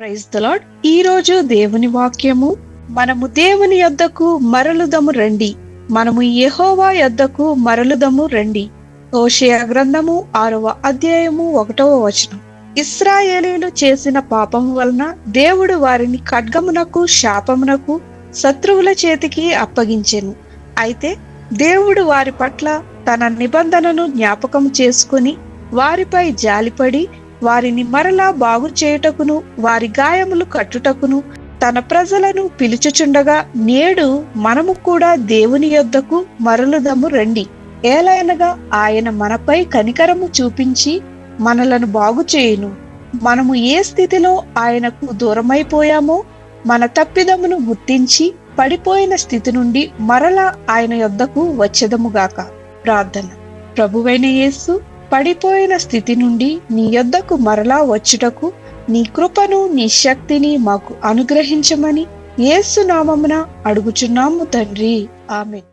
Praise the lord. ఈ రోజు దేవుని వాక్యము, మనము దేవుని యొద్దకు మరలుదము రండి, మనము యెహోవా యొద్దకు మరలుదము రండి. హోషేయ గ్రంథము 6వ అధ్యాయము 1వ వచనం. ఇశ్రాయేలీయులు చేసిన పాపము వలన దేవుడు వారిని ఖడ్గమునకు, శాపమునకు, శత్రువుల చేతికి అప్పగించెను. అయితే దేవుడు వారి పట్ల తన నిబంధనను జ్ఞాపకం చేసుకుని వారిపై జాలిపడి వారిని మరలా బాగు చేయుటకును, వారి గాయములు కట్టుటకును తన ప్రజలను పిలుచుచుండగా, నేడు మనము కూడా దేవుని యొద్దకు మరలుదము రండి. ఏలయనగా ఆయన మనపై కనికరము చూపించి మనలను బాగు చేయును. మనము ఏ స్థితిలో ఆయనకు దూరమైపోయామో మన తప్పిదమును గుర్తించి పడిపోయిన స్థితి నుండి మరలా ఆయన యొద్దకు వచ్చెదముగాక. ప్రార్థన. ప్రభువైన యేసు, పడిపోయిన స్థితి నుండి నీ యొద్దకు మరలా వచ్చుటకు నీ కృపను, నీ శక్తిని మాకు అనుగ్రహించమని యేసు నామమున అడుగుచున్నాము తండ్రి. ఆమేన్.